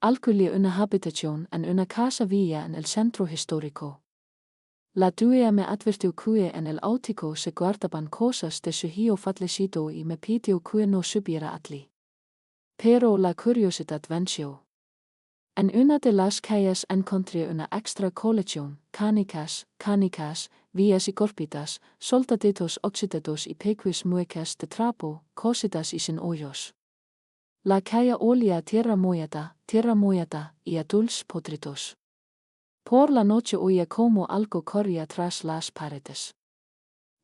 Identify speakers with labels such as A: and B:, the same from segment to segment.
A: Alcuni una habitación en una casa villa en el centro histórico. La duea me advirtió que en el autico se guardaban cosas de su hijo fallecido y me pidió que no supiera atli. Pero la curiosidad venció. En una de las calles encontré una extra colección, canicas, vías y corpitas, soldaditos oxidados y pequeños muecas de trapo, cositas y sin hoyos. La calle olía tierra mollada y a dulces podridos. Por la noche oía como algo corría tras las paredes.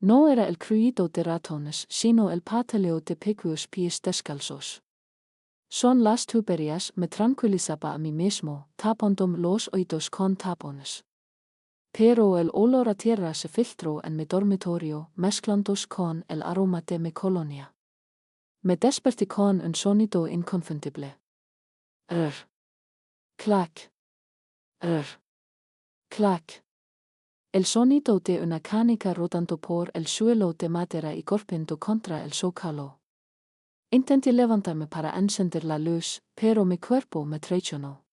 A: No era el crujido de ratones, sino el pataleo de pequeños pies descalzos. Son las tuberías, me tranquilizaba a mí mismo, tapándome los oídos con tapones. Pero el olor a tierra se filtró en mi dormitorio, mezclándose con el aroma de mi colonia. Me desperté con un sonido inconfundible. Clac. Clac. El sonido de una canica rodando por el suelo de madera y golpeando contra el zócalo. Intenté levantarme para encender la luz, pero mi cuerpo me traicionó.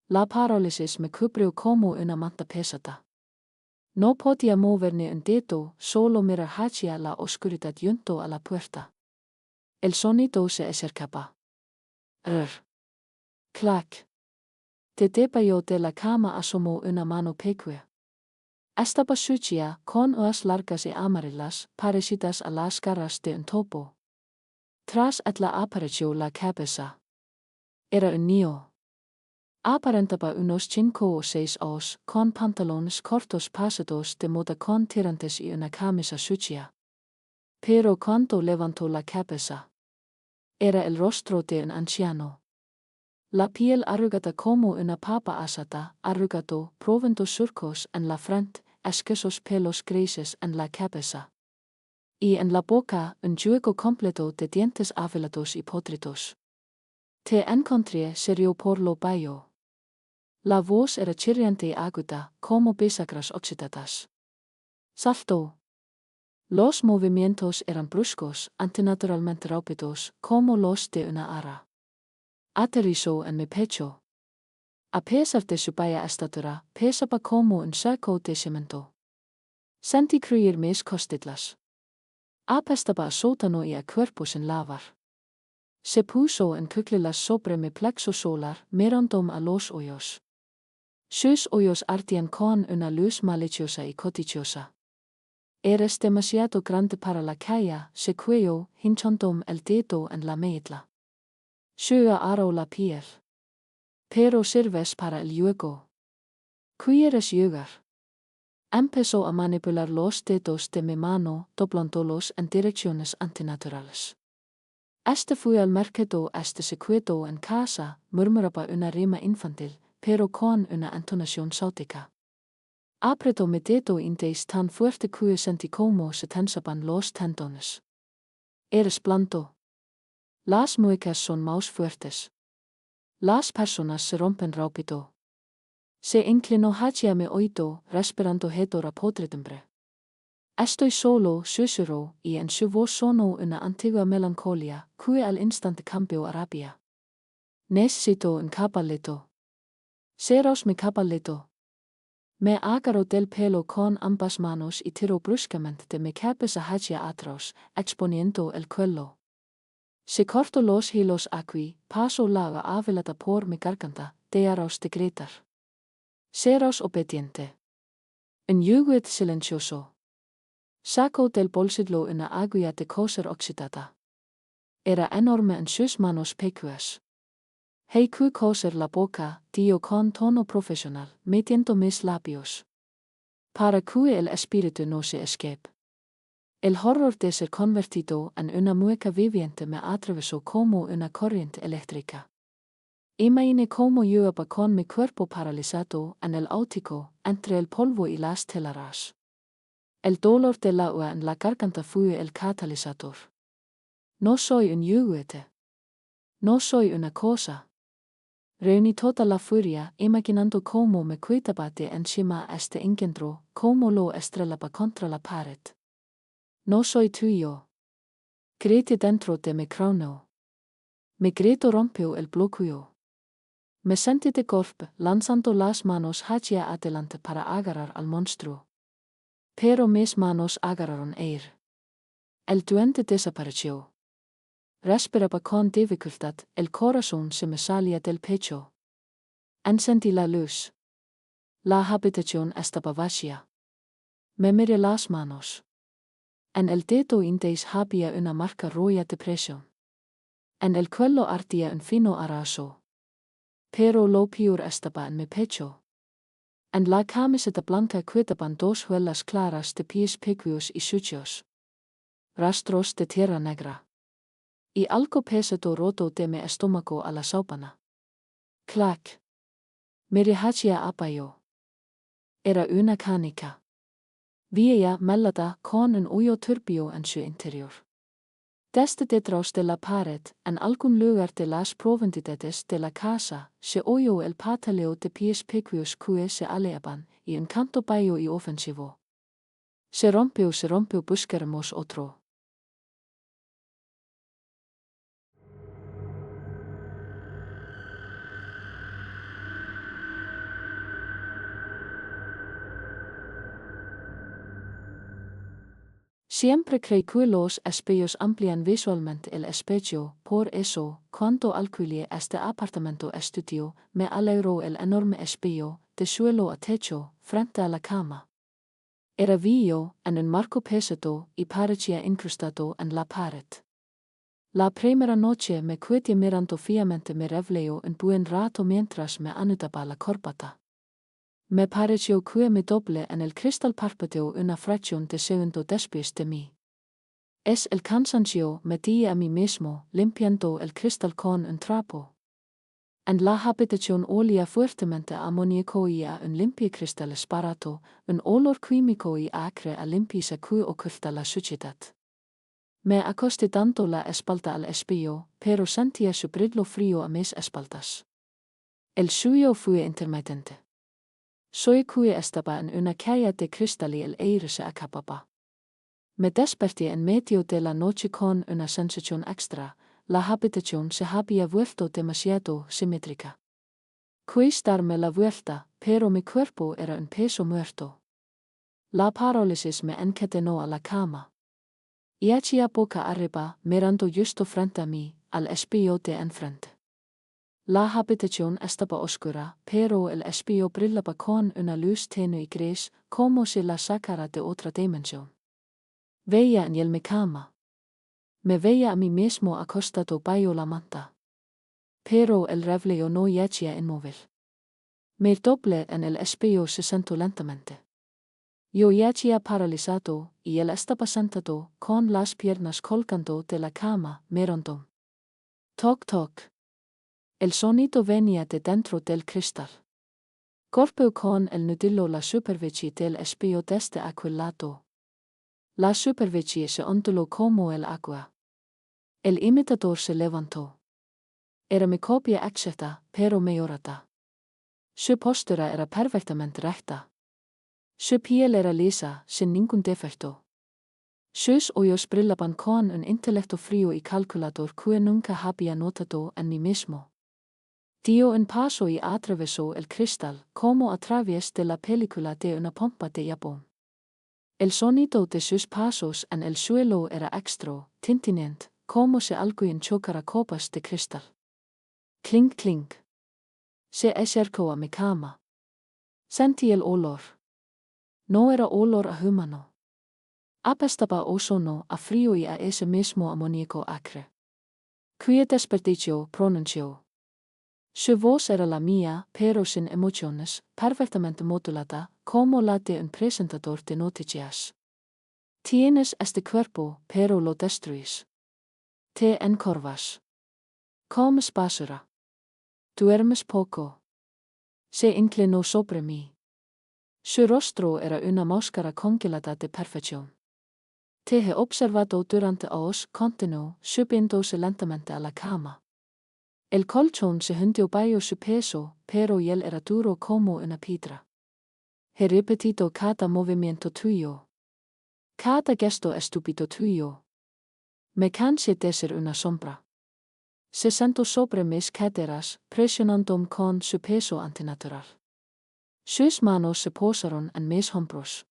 A: La parálisis me cubrió como una manta pesada. No podía mover ni un dedo, solo mirar hacia la oscuridad junto a la puerta. El sonido se acercaba. Clac. Debajo de la cama asomó una mano pequeña. Estaba sucia, con uñas largas y amarillas, parecidas a las garras de un topo. Tras ella apareció la cabeza. Era un niño. Aparentaba unos 5 o 6 años, con pantalones cortos pasados de moda con tirantes y una camisa sucia. Pero cuando levantó la cabeza, era el rostro de un anciano. La piel arrugada como una papa asada, arrugado, provendo surcos en la frente, escasos pelos grises en la cabeza. Y en la boca, un juego completo de dientes afilados y podridos. Te encontré serio por lo bajo. La voz era chirriante y aguda, como bisagras oxidadas. Saltó. Los movimientos eran bruscos, antinaturalmente rápidos, como los de una ara. Aterrizó en mi pecho. A pesar de su baja estatura, pesaba como un saco de cemento. Sentí cruir mis costillas. Apestaba a sótano y a cuerpo sin lavar. Se puso en cuclillas sobre mi plexo solar, mirándome a los hoyos. Sus hoyos ardían con una luz maliciosa y codiciosa. Eres demasiado grande para la calle, se cuello, hinchándome el dedo en la medla. Sua aró la piel. Pero sirves para el juego. ¿Quieres jugar? Empezó a manipular los dedos de mi mano, doblándolos en direcciones antinaturales. Este fue al mercado, se quedó en casa, murmuraba una rima infantil, pero con una entonación sáutica. Apretó mi dedo índice tan fuerte que sentí como se tensaban los tendones. Eres blando. Las muecas son más fuertes. Las personas se rompen rápido. Se inclinó hacia mi oído, respirando hedor a podredumbre. Estoy solo, susurró, y en su voz sonó una antigua melancolía, que al instante cambió a rabia. Necesito un caballito. Seros mi caballito. Me agarró del pelo con ambas manos y tiró bruscamente de mi cabeza hacia atrás, exponiendo el cuello. Se cortó los hilos aquí, pasó la avelada por mi garganta, dejaros de gritar. Seros obediente. Un yuguet silencioso. Sacó del bolsillo una aguja de coser oxidada. Era enorme en sus manos pequeñas. Heiku coser la boca, dio con tono profesional, metiendo mis labios. Para que el espíritu no se escape. El horror de ser convertido en una mueca viviente me atravesó como una corriente eléctrica. Imaginé cómo llevaba con mi cuerpo paralizado en el áutico, entre el polvo y las telarañas. El dolor del agua en la garganta fue el catalizador. No soy un juguete. No soy una cosa. Reuní toda la furia, imaginando cómo me quitaba de encima este engendro, cómo lo estrellaba contra la pared. No soy tuyo. Grité dentro de mi cráneo. Mi grito rompió el bloqueo. Me sentite golpe, lanzando las manos hacia adelante para agarrar al monstruo. Pero mis manos agarraron eir. El duende desapareció. Respiraba con dificultad, el corazón se me salía del pecho. Encendí la luz. La habitación estaba vacía. Me miré las manos. En el dedo índice había una marca roja de presión. En el cuello ardía un fino arazo. Pero lo peor estaba en mi pecho. En la camiseta blanca quedaban dos huellas claras de pies pequeños y sucios. Rastros de tierra negra. Y algo pesado roto de mi estómago a la sábana. Clac. Miré hacia abajo. Era una canica. Vieja mellada con un hoyo turbio en su interior. Desde detrás de la pared, en algún lugar de las profundidades de la casa, se oyó el pataleo de pies pequeños que se aleaban, y un canto bajo y ofensivo. Se rompió, buscaremos otro. Siempre creí que los espejos amplían visualmente el espejo, por eso, cuando alquilé este apartamento estudio, me alegró el enorme espejo, de suelo a techo, frente a la cama. Era viejo, en un marco pesado, y parecía incrustado en la pared. La primera noche me quedé mirando fijamente mi reloj un buen rato mientras me anudaba la corbata. Me pareció que mi doble en el cristal parpadeó una fracción de segundo después de mí. Es el cansancio, me di a mí mismo, limpiando el cristal con un trapo. En la habitación olía fuertemente a amoníaco y a un limpiacristal barato, un olor químico y acre a limpieza que oculta la suciedad. Me acosté dando la espalda al espejo, pero sentía su brillo frío a mis espaldas. El suyo fue intermitente. Soy que estaba en una calle de cristal y el aire se acababa. Me desperté en medio de la noche con una sensación extra. La habitación se había vuelto demasiado simétrica. Quis darme la vuelta, pero mi cuerpo era un peso muerto. La parálisis me encadenó a la cama. Y hacía boca arriba, mirando justo frente a mí, al espejo de enfrente. La habitación estaba oscura, pero el espejo brillaba con una luz tenue y gris, como si la sacara de otra dimensión. Veía en mi cama. Me veía a mí mismo acostado bajo la manta. Pero el reloj no yacía inmóvil. Mi doble en el espejo se sentó lentamente. Yo yacía paralizado, y él estaba sentado, con las piernas colgando de la cama, mirando. Toc toc. El sonido venía de dentro del cristal. Golpeó con el nudillo la superficie del espejo desde aquel lado. La superficie se onduló como el agua. El imitador se levantó. Era mi copia exacta, pero mejorada. Su postura era perfectamente recta. Su piel era lisa, sin ningún defecto. Sus ojos brillaban con un intelecto frío y calculador que nunca había notado en mí mismo. Dio un paso y atravesó el cristal, como a través de la película de una pompa de Japón. El sonido de sus pasos en el suelo era extra, tintinante, como si alguien chocara copas de cristal. Clink clink. Se acercó a mi cama. Sentí el olor. No era olor a humano. Apestaba ozono, a frío y a ese mismo amoníaco acre. Qué desperdicio, pronunció. Su voz era la mía, pero sin emociones, perfectamente modulada, como la de un presentador de noticias. Tienes este cuerpo, pero lo destruyes. Te encorvas. Comes basura. Duermes poco. Se inclinó sobre mí. Su rostro era una máscara congelada de perfección. Te he observado durante horas, continuó, subiéndose lentamente a la cama. El colchón se hundió bajo su peso, pero él era duro como una piedra. He repetido cada movimiento tuyo. Cada gesto estúpido tuyo. Me cansé de ser una sombra. Se sento sobre mis caderas, presionandum con su peso antinatural. Sus manos se posaron en mis hombros.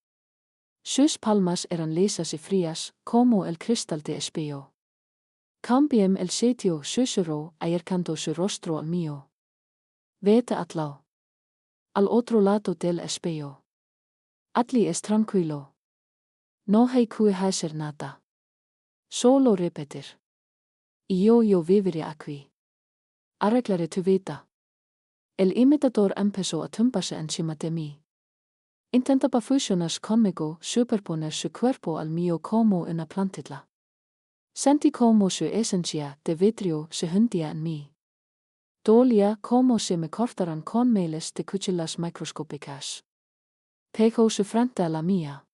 A: Sus palmas eran lisas y frías, como el cristal de espejo. Cambiem el sitio susurró acercando su rostro al mío. Vete al lado. Al otro lado del espejo. Allí es tranquilo. No hay que hacer nada. Solo repetir. Y yo viviré aquí. Arreglaré tu vida. El imitador empezó a tumbarse encima de mí. Intentaba fusionar conmigo, superponer su cuerpo al mío como una plantilla. Sentí como su esencia de vidrio se hundía en mí. Dolía como si me cortaran con miles de cuchillas microscópicas. Pegó su frente a la mía.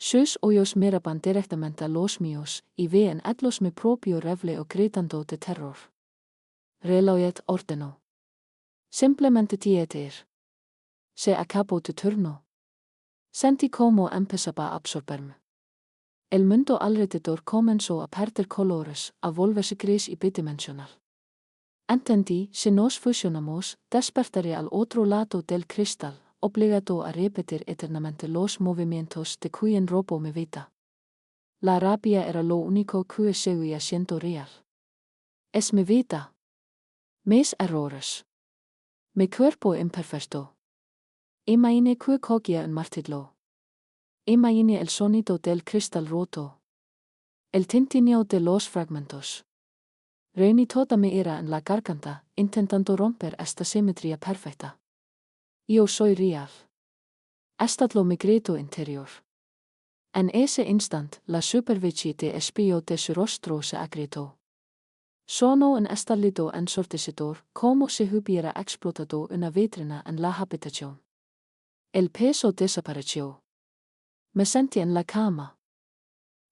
A: Sus ojos miraban directamente a los míos y vi en ellos mi propio reflejo gritando de terror. Relojet ordenó. Simplemente tieter. Se acabó tu turno. Sentí como empezaba a absorberme. El mundo alrededor comenzó a perder colores, a volverse gris y bidimensional. Entendí, si nos fusionamos, despertaré al otro lado del cristal, obligado a repetir eternamente los movimientos de quien robó mi vida. La rabia era lo único que seguía siendo real. Es mi vida. Mis errores. Mi cuerpo imperfecto. Imaginé que cogía un martillo. Imaginé el sonido del cristal roto. El tintineo de los fragmentos. Reuní toda mi ira en la garganta, intentando romper esta simetría perfecta. Yo soy real. Estadlo mi grito interior. En ese instant, la superficie de espejo de su rostro se agrietó. Sonó un estallido ensordecedor, como si hubiera explotado una vitrina en la habitación. El peso desapareció. Me sentí en la cama.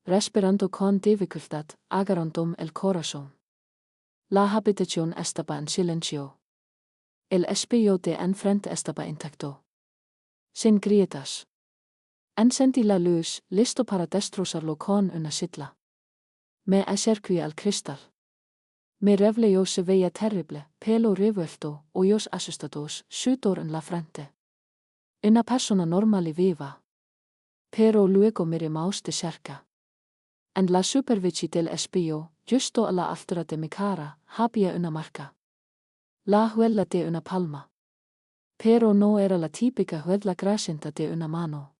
A: Respirando con dificultad, agarrándome el corazón. La habitación estaba en silencio. El espejo de enfrente estaba intacto. Sin grietas. Encendí la luz, listo para destrozarlo con una sitla. Me acerqué al cristal. Mi reflejo se veía terrible, pelo revuelto, ojos asustados, sudor en la frente. Una persona normal y viva. Pero luego miramos de cerca. En la superficie del espejo, justo a la altura de mi cara, había una marca. La huella de una palma. Pero no era la típica huella grasienta de una mano.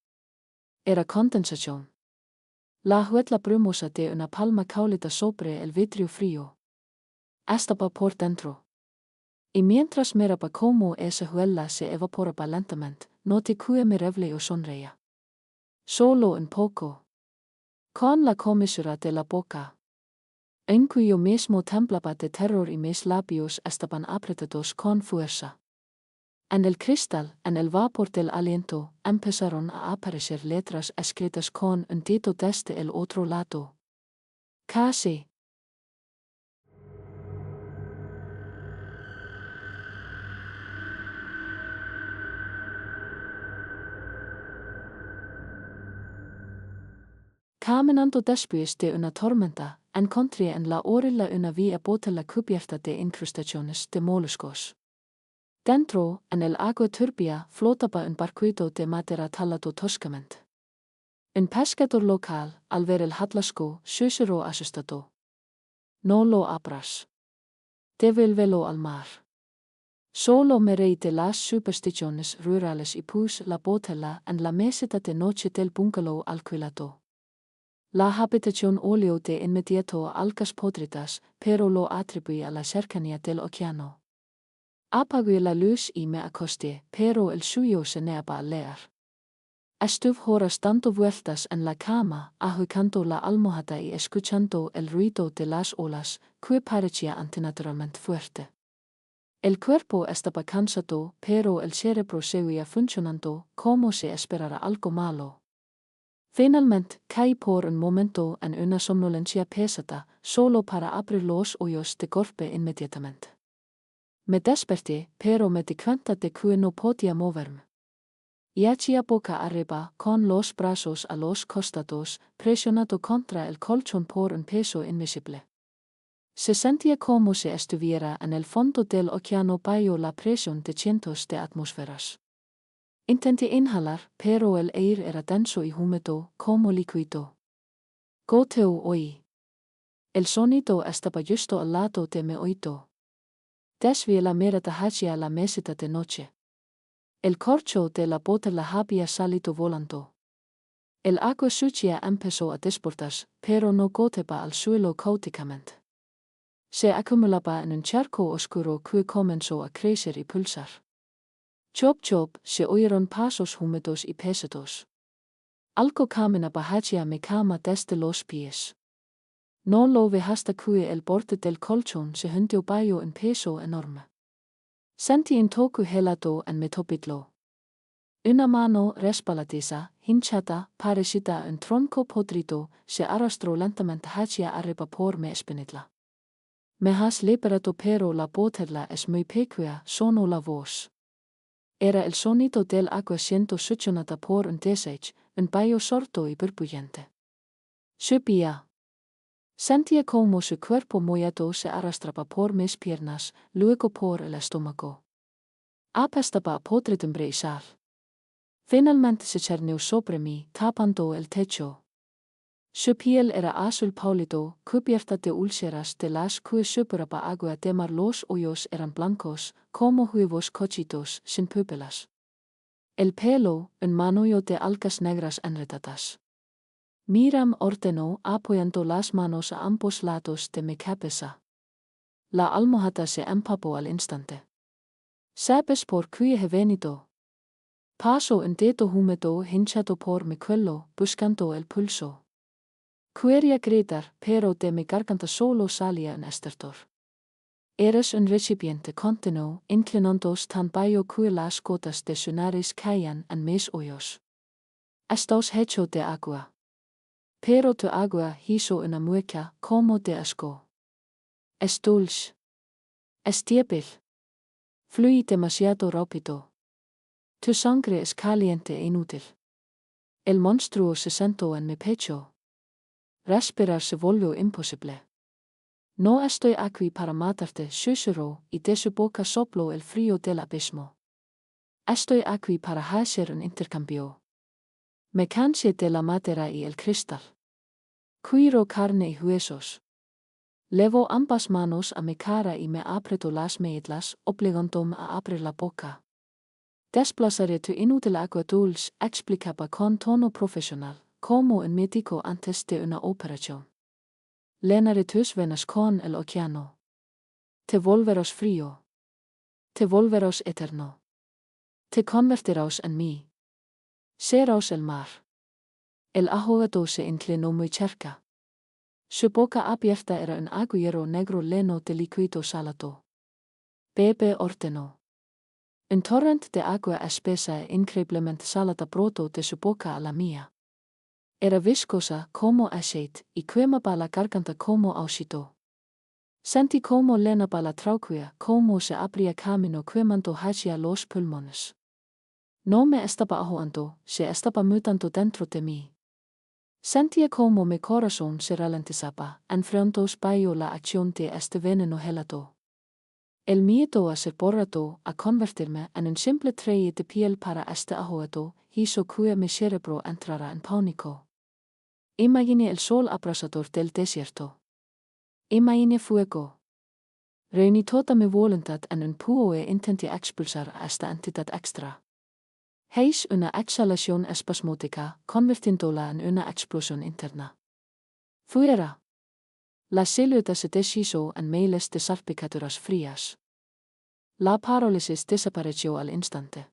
A: Era condensación. La huella brumosa de una palma caulida sobre el vidrio frío. Estaba por dentro. Y mientras miraba cómo esa huella se evaporaba lentamente, noté que mi reflejo sonreía. Solo un poco. Con la comisura de la boca. En cuyo mismo temblaba de terror y mis labios estaban apretados con fuerza. En el cristal, en el vapor del aliento, empezaron a aparecer letras escritas con un dedo desde el otro lado. Casi. Caminando después de una tormenta, encontré en la orilla una vía botella cubierta de incrustaciones de moluscos. Dentro, en el agua turbia, flotaba un barquito de madera talado toscamente. Un pescador local, al ver el hallazgo, susurró asustado. No lo abras. Devuélvelo al mar. Solo me reí de las supersticiones rurales y puse la botella en la mesita de noche del bungalow alquilado. La habitación olió de inmediato a algas podridas, pero lo atribuí a la cercanía del océano. Apagué la luz y me acosté, pero el suyo se negaba a leer. Estuve horas dando vueltas en la cama, agitando la almohada y escuchando el ruido de las olas, que parecía antinaturalmente fuerte. El cuerpo estaba cansado, pero el cerebro seguía funcionando como si esperara algo malo. Finalmente, caí por un momento en una somnolencia pesada, solo para abrir los ojos de golpe inmediatamente. Me desperté, pero me di cuenta de que no podía moverme. Yachía boca arriba, con los brazos a los costados, presionado contra el colchón por un peso invisible. Se sentía como si estuviera en el fondo del océano bajo la presión de cientos de atmósferas. Intenté inhalar, pero el aire era denso y húmedo, como líquido. Goteo oí. El sonido estaba justo al lado de mi oído. Desvié la mirada hacia la mesita de noche. El corcho de la botella había salido volando. El agua sucia empezó a desbordar, pero no goteaba al suelo caóticamente. Se acumulaba en un charco oscuro que comenzó a crecer y pulsar. Chop chop se oyeron pasos húmedos y pesados. Algo caminaba hacia mi cama desde los pies. No lo vi hasta que el borde del colchón se hundió bajo un peso enorme. Sentí un toque helado en mi topidlo. Una mano resbaladiza, hinchada, parecida a un tronco podrido, se arrastró lentamente hacia arriba por mi espinilla. Me has liberado, pero la botella es muy pequeña, sonó la voz. Era el sonido del agua siendo succionada por un desech, un baño sordo y burbujante. Subía. Sentía como su cuerpo mollado se arrastraba por mis piernas, luego por el estómago. Apestaba a podredumbre y sal. Finalmente se cernió sobre mí, tapando el techo. Su piel era azul pálido, cubierta de úlceras de las que superaba agua de mar. Los hoyos eran blancos, como huevos cochitos, sin pupilas. El pelo, un manojo de algas negras enredadas. Miriam ordenó, apoyando las manos a ambos lados de mi cabeza. La almohada se empapó al instante. ¿Sabes por qué he venido? Pasó un dedo húmedo hinchado por mi cuello, buscando el pulso. Quería gritar, pero de mi garganta solo salía un estertor. Eres un recipiente, continuó, inclinándose tan bajo que las gotas de su nariz caían en mis oídos. Estás hecho de agua. Pero tu agua hizo una mueca como de asco. Es dulce. Es débil. Fluye demasiado rápido. Tu sangre es caliente e inútil. El monstruo se sentó en mi pecho. Respirar se volvió imposible. No estoy aquí para matarte, susurró, y de su boca sopló el frío del abismo. Estoy aquí para hacer un intercambio. Me cansé de la madera y el cristal. Quiero carne y huesos. Levó ambas manos a mi cara y me apretó las medlas, obligándome a abrir la boca. Desplazaré tu inútil agua dulce, explicaba con tono profesional, como un médico antes de una operación. Llenaré tus venas con el océano. Te volverás frío. Te volverás eterno. Te convertirás en mí. Serás el mar. El ahogado se inclinó muy cerca. Su boca abierta era un agujero negro lleno de líquido salado. Bebe ordenó. Un torrente de agua espesa e increíblemente salada brotó de su boca a la mía. Era viscosa como aceite y quemaba la garganta como ácido. Sentí como llenaba la tráquea, como se abría camino quemando hacia los pulmones. No me estaba ahogando, se estaba mutando dentro de mí. Sentía como mi corazón se ralentizaba, enfrentos bajo la acción de este veneno helado. El miedo a ser borrado, a convertirme en un simple tray de piel para este ahogado, hizo que mi cerebro entrara en pánico. Imaginé el sol abrasador del desierto. Imaginé fuego. Reuní toda mi voluntad en un puño e intenté expulsar a esta entidad extra. Hice una exhalación espasmódica, convirtiéndola en una explosión interna. Fuera. La silueta se deshizo en miles de salpicaduras frías. La parálisis desapareció al instante.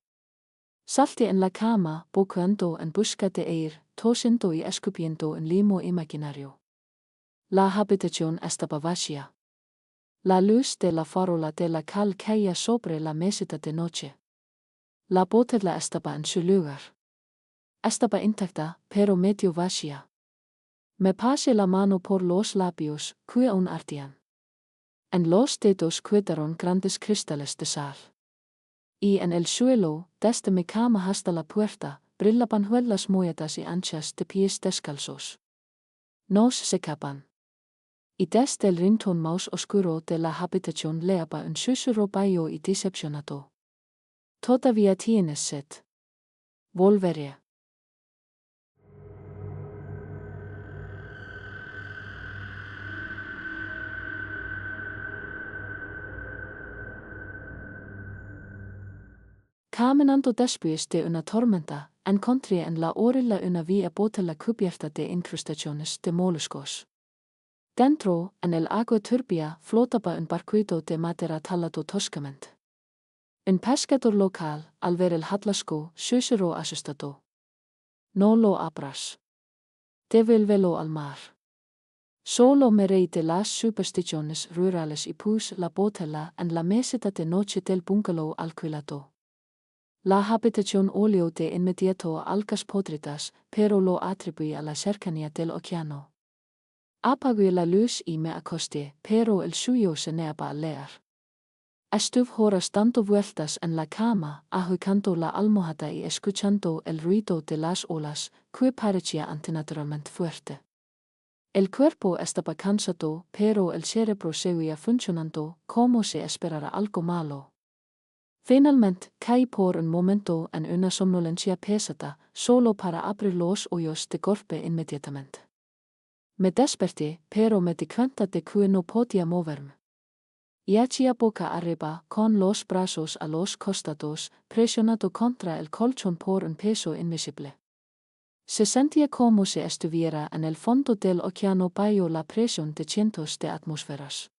A: Salté en la cama, boceando en busca de aire, tosiendo y escupiendo un limo imaginario. La habitación estaba vacía. La luz de la farola de la cal caía sobre la mesita de noche. La botella estaba en su lugar. Estaba intacta, pero medio vacía. Me pasé la mano por los labios, que aún ardían. En los dedos quedaron grandes cristales de sal. Y en el suelo, desde mi cama hasta la puerta, brillaban huellas molladas y anchas de pies descalzos. Nos secaban. Y des del rinton maus oscuro de la habitación leaba un susurro baio y decepcionado. Todavía tienes sed. Volveré. Caminando después de una tormenta, encontré en la orilla una vía botella cubierta de incrustaciones de moluscos. Dentro, en el agua turbia, flotaba un barquito de madera tallado toscamente. Un pescador local, al ver el hallazgo, susurró asustado. No lo abras. Devuélvelo al mar. Solo me reí de las supersticiones rurales y puse la botella en la mesita de noche del bungalow alquilado. La habitación olió de inmediato a algas podridas, pero lo atribuí a la cercanía del océano. Apagué la luz y me acosté, pero el suyo se negaba a leer. Estuve horas dando vueltas en la cama, agitando la almohada y escuchando el ruido de las olas, que parecía antinaturalmente fuerte. El cuerpo estaba cansado, pero el cerebro seguía funcionando, como si esperara algo malo. Finalmente, caí por un momento en una somnolencia pesada, solo para abrir los ojos de golpe inmediatamente. Me desperté, pero me di cuenta de que no podía moverme. Yachía boca arriba, con los brazos a los costados, presionado contra el colchón por un peso invisible. Se sentía como si estuviera en el fondo del océano bajo la presión de cientos de atmósferas.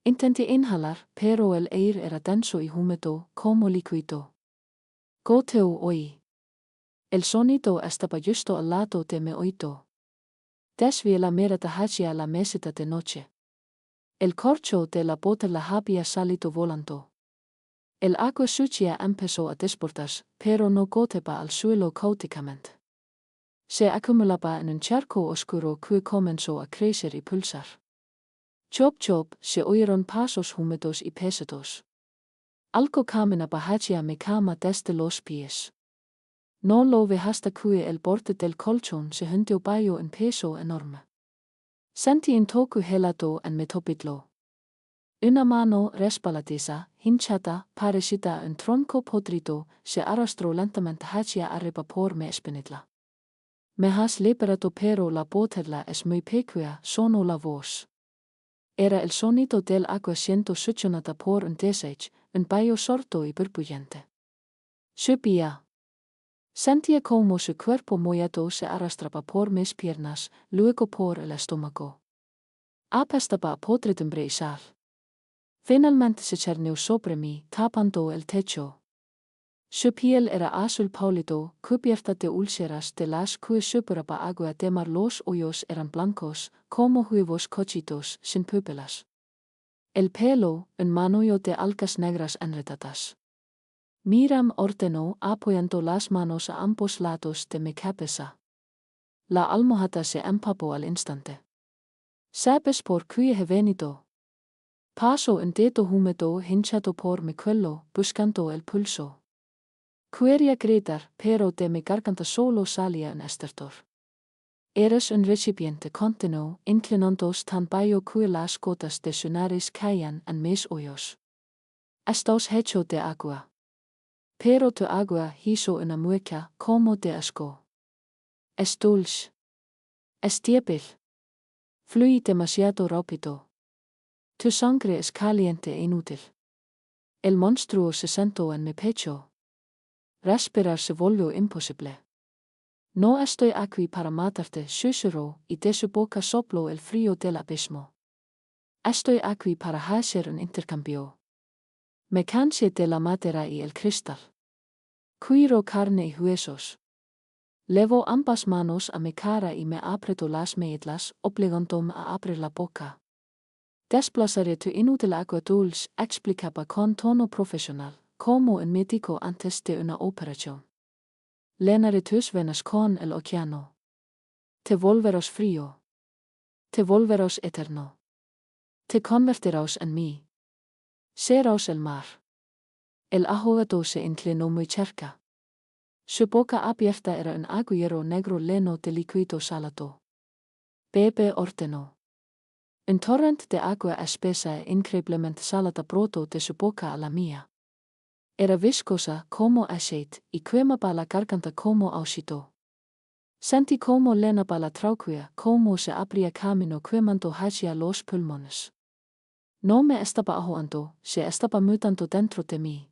A: Intenté inhalar, pero el aire era denso y húmedo, como líquido. Goteo oí. El sonido estaba justo al lado de mi oído. Desvié la mirada hacia la mesita de noche. El corcho de la botella había salido volando. El agua sucia empezó a desbordar, pero no goteaba al suelo caóticamente. Se acumulaba en un charco oscuro que comenzó a crecer y pulsar. Chop chop, se oyeron pasos húmedos y pesados. Algo caminaba hacia mi cama desde los pies. No lo vi hasta que el borde del colchón se hundió bajo un peso enorme. Sentí un toque helado en mi topidlo. Una mano resbaladiza, hinchada, parecida a un tronco podrido, se arrastró lentamente hacia arriba por mi espinilla. Me has liberado, pero la botella es muy pequeña, sonó la voz. Era el sonido del agua siendo succionada por un desage, un baño sordo y burbujante. Subía. Sentía como su cuerpo mollado se arrastraba por mis piernas, luego por el estómago. Apestaba a podredumbre y sal. Finalmente se cernió sobre mí, tapando el techo. Su piel era azul pálido, cubierta de úlceras de las que superaba agua de mar. Los ojos eran blancos, como huevos cochitos, sin pupilas. El pelo, un manojo de algas negras enredadas. Miriam ordenó, apoyando las manos a ambos lados de mi cabeza. La almohada se empapó al instante. ¿Sabes por qué he venido? Paso un dedo húmedo hinchado por mi cuello, buscando el pulso. Quería gritar, pero de mi garganta solo salía un estertor. Eres un recipiente, continuó, inclinándose tan bajo que las gotas de su nariz caían en mis oídos. Estás hecho de agua. Pero tu agua hizo una mueca como de asco. Es dulce. Es débil. Fluye demasiado rápido. Tu sangre es caliente e inútil. El monstruo se sentó en mi pecho. Respirar se volvió imposible. No estoy aquí para matarte, susurró, y de su boca sopló el frío del abismo. Estoy aquí para hacer un intercambio. Me cansé de la madera y el cristal. Quiero carne y huesos. Levo ambas manos a mi cara y me apretó las mejillas, obligándome a abrir la boca. Desplazaré tu inútil agua dulce, explicaba con tono profesional, como un médico antes de una operación. Llenaré tus venas con el océano. Te volverás frío. Te volverás eterno. Te convertirás en mí. Serás el mar. El ahogado se inclinó muy cerca. Su boca abierta era un agujero negro lleno de líquido salado. Bebe ordenó. Un torrent de agua espesa è incredibilmente salata broto de su boca alla mia. Era viscosa como aceite, y quemaba la garganta como auscito. Senti como lenaba la trauquia, como se abría camino quemando hacia los pulmones. No me estaba ahoando, se estaba mutando dentro de mí.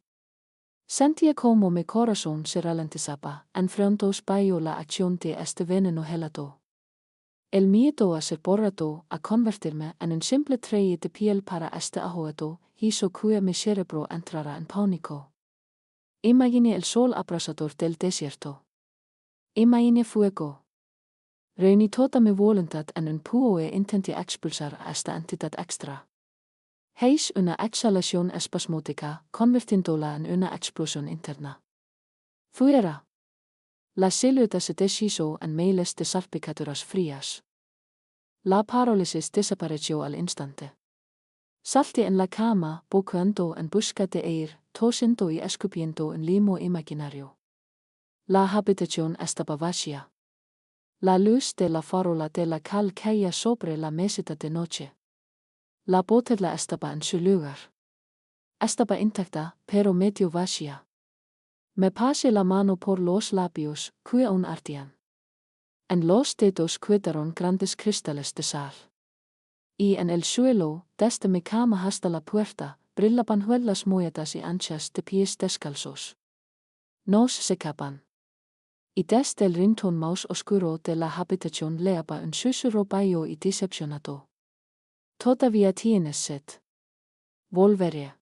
A: Sentía como mi corazón se ralentizaba, enfrentando la acción de este veneno helado. El miedo a ser borrado, a convertirme en un simple tray de piel para este ahoado, hizo que mi cerebro entrara en pánico. Imaginé el sol abrasador del desierto. Imaginé fuego. Reuní toda mi voluntad en un puo e intenté expulsar a esta entidad extra. Heis una exhalación espasmódica, convirtiéndola en una explosión interna. Fuera. La célula se deshizo en miles de salpicaduras frías. La parálisis desapareció al instante. Salté en la cama, buscando en busca de aire, tosiendo y escupiendo un limo imaginario. La habitación estaba vacía. La luz de la farola de la cal caía sobre la mesita de noche. La botella estaba en su lugar. Estaba intacta, pero medio vacía. Me pasé la mano por los labios, que aún ardían. En los dedos quedaron grandes cristales de sal. Y en el suelo, desde mi cama hasta la puerta, brillaban huellas molladas y anchas de pies descalzos. Nos secaban. Y desde el rincón más oscuro de la habitación leaba un susurro bajo y decepcionado. Todavía tienes sed. Volveré.